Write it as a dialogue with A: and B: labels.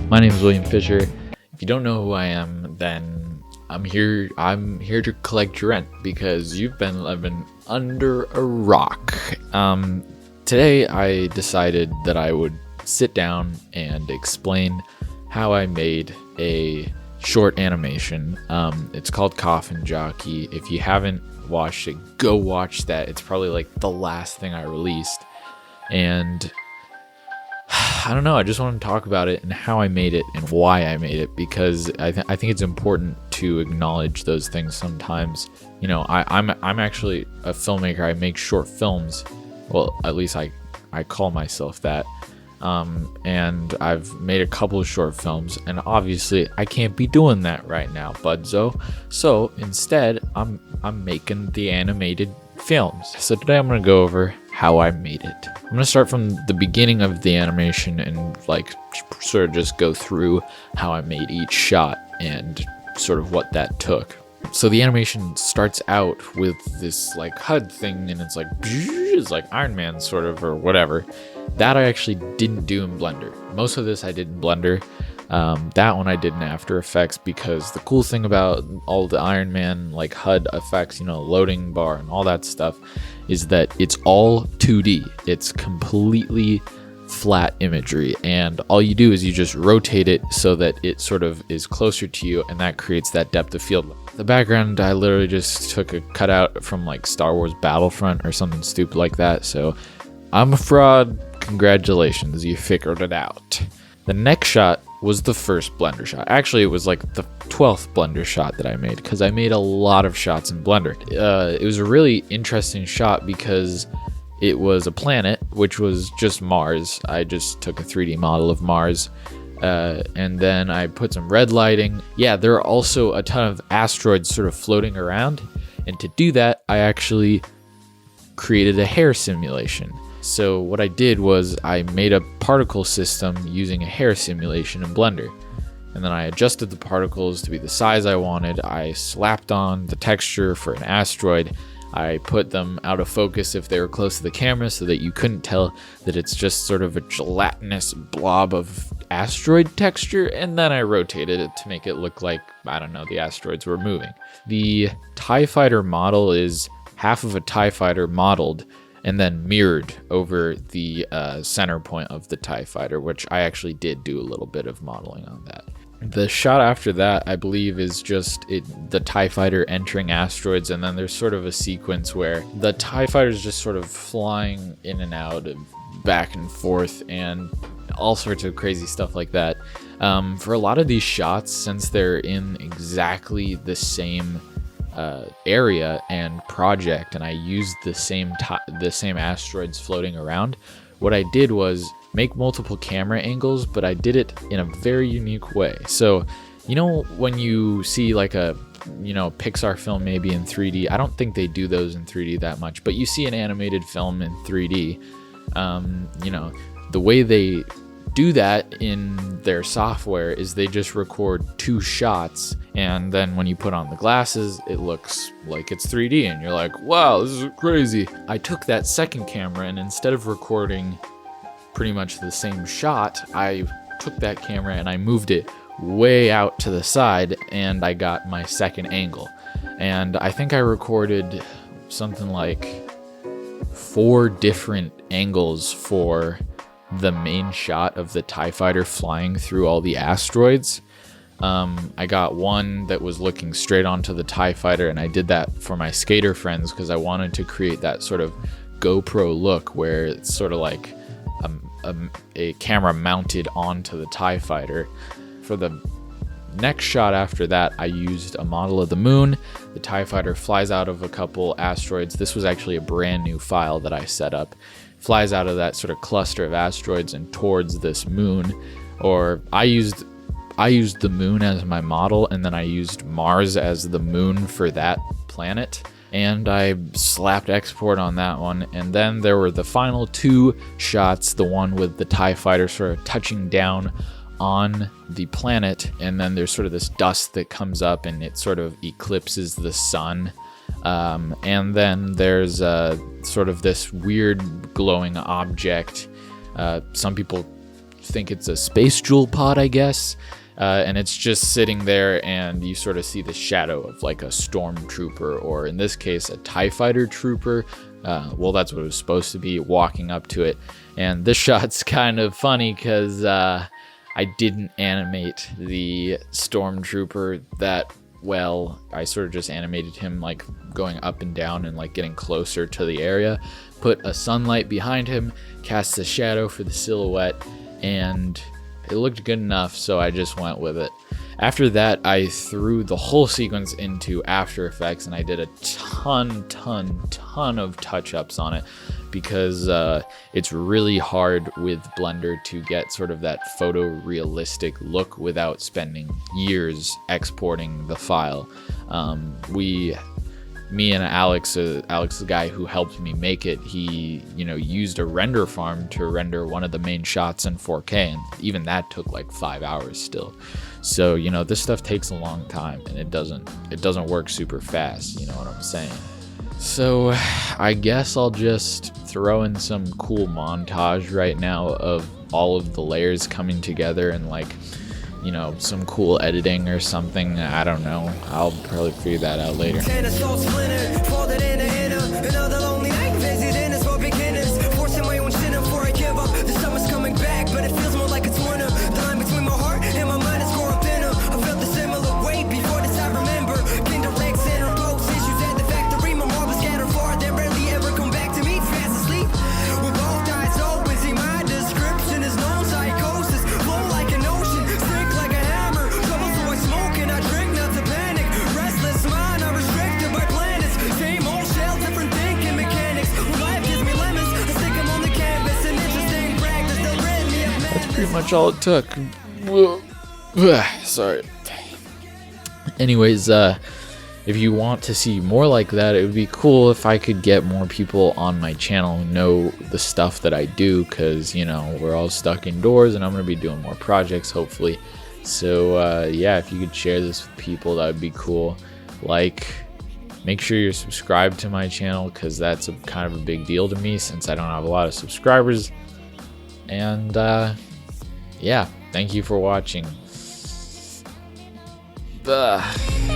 A: My name is William Fisher. If you don't know who I am, then I'm here to collect your rent because you've been living under a rock. Today I decided that I would sit down and explain how I made a short animation. It's called Coffin Jockey. If you haven't watched it, go watch that. It's probably like the last thing I released. And I don't know, I just want to talk about it and how I made it and why I made it, because I think it's important to acknowledge those things sometimes. You know, I'm actually a filmmaker. I make short films. Well, at least I call myself that. And I've made a couple of short films, and obviously I can't be doing that right now, budzo. So instead, I'm making the animated films. So today I'm going to go over how I made it. I'm going to start from the beginning of the animation and like sort of just go through how I made each shot and sort of what that took. So the animation starts out with this like HUD thing, and it's like Iron Man sort of, or whatever. That I actually didn't do in Blender. Most of this I did in Blender. That one I did in After Effects, because the cool thing about all the Iron Man like HUD effects, you know, loading bar and all that stuff, is that it's all 2D. It's completely flat imagery, and all you do is you just rotate it so that it sort of is closer to you, and that creates that depth of field. The background, I literally just took a cutout from like Star Wars Battlefront or something stupid like that. So I'm a fraud. Congratulations, you figured it out. The next shot was the first Blender shot. Actually, it was like the 12th Blender shot that I made, because I made a lot of shots in Blender. It was a really interesting shot because it was a planet, which was just Mars. I just took a 3D model of Mars, and then I put some red lighting. Yeah, there are also a ton of asteroids sort of floating around, and to do that, I actually created a hair simulation. So what I did was I made a particle system using a hair simulation in Blender, and then I adjusted the particles to be the size I wanted. I slapped on the texture for an asteroid. I put them out of focus if they were close to the camera so that you couldn't tell that it's just sort of a gelatinous blob of asteroid texture, and then I rotated it to make it look like, I don't know, the asteroids were moving. The TIE Fighter model is half of a TIE Fighter modeled and then mirrored over the center point of the TIE Fighter, which I actually did do a little bit of modeling on that. The shot after that, I believe, is just the TIE Fighter entering asteroids, and then there's sort of a sequence where the TIE Fighter is just sort of flying in and out of back and forth and all sorts of crazy stuff like that. For a lot of these shots, since they're in exactly the same area and project, and I used the same asteroids floating around, what I did was make multiple camera angles, but I did it in a very unique way. So, you know, when you see like a, you know, Pixar film maybe in 3D, I don't think they do those in 3D that much, but you see an animated film in 3D, you know, the way they do that in their software is they just record 2 shots, and then when you put on the glasses, it looks like it's 3D, and you're like, wow, this is crazy. I took that second camera, and instead of recording pretty much the same shot, I took that camera and I moved it way out to the side, and I got my second angle. And I think I recorded something like 4 different angles for the main shot of the TIE Fighter flying through all the asteroids. I got one that was looking straight onto the TIE Fighter, and I did that for my skater friends because I wanted to create that sort of GoPro look where it's sort of like a camera mounted onto the TIE Fighter. For the next shot after that, I used a model of the moon. The TIE Fighter flies out of a couple asteroids. This was actually a brand new file that I set up. Flies out of that sort of cluster of asteroids and towards this moon. Or I used the moon as my model, and then I used Mars as the moon for that planet. And I slapped export on that one. And then there were the final 2 shots, the one with the TIE Fighter sort of touching down on the planet, and then there's sort of this dust that comes up and it sort of eclipses the sun. And then there's sort of this weird glowing object. Some people think it's a space jewel pod, I guess. And it's just sitting there, and you sort of see the shadow of like a stormtrooper, or in this case, a TIE fighter trooper. Well, that's what it was supposed to be, walking up to it. And this shot's kind of funny because I didn't animate the stormtrooper that well. I sort of just animated him like going up and down and like getting closer to the area, put a sunlight behind him, cast a shadow for the silhouette, and it looked good enough, so I just went with it. After that, I threw the whole sequence into After Effects, and I did a ton of touch-ups on it, because it's really hard with Blender to get sort of that photorealistic look without spending years exporting the file. Me and Alex, the guy who helped me make it, he, used a render farm to render one of the main shots in 4K, and even that took like 5 hours still. So, this stuff takes a long time, and it doesn't work super fast, you know what I'm saying? So, I guess I'll just throw in some cool montage right now of all of the layers coming together, and like, some cool editing or something. I don't know. I'll probably figure that out later. Pretty much all it took. Sorry. Anyways, if you want to see more like that, it would be cool if I could get more people on my channel who know the stuff that I do, because we're all stuck indoors, and I'm gonna be doing more projects hopefully. So yeah, if you could share this with people, that would be cool. Make sure you're subscribed to my channel, because that's kind of a big deal to me, since I don't have a lot of subscribers. And yeah, thank you for watching. Ugh.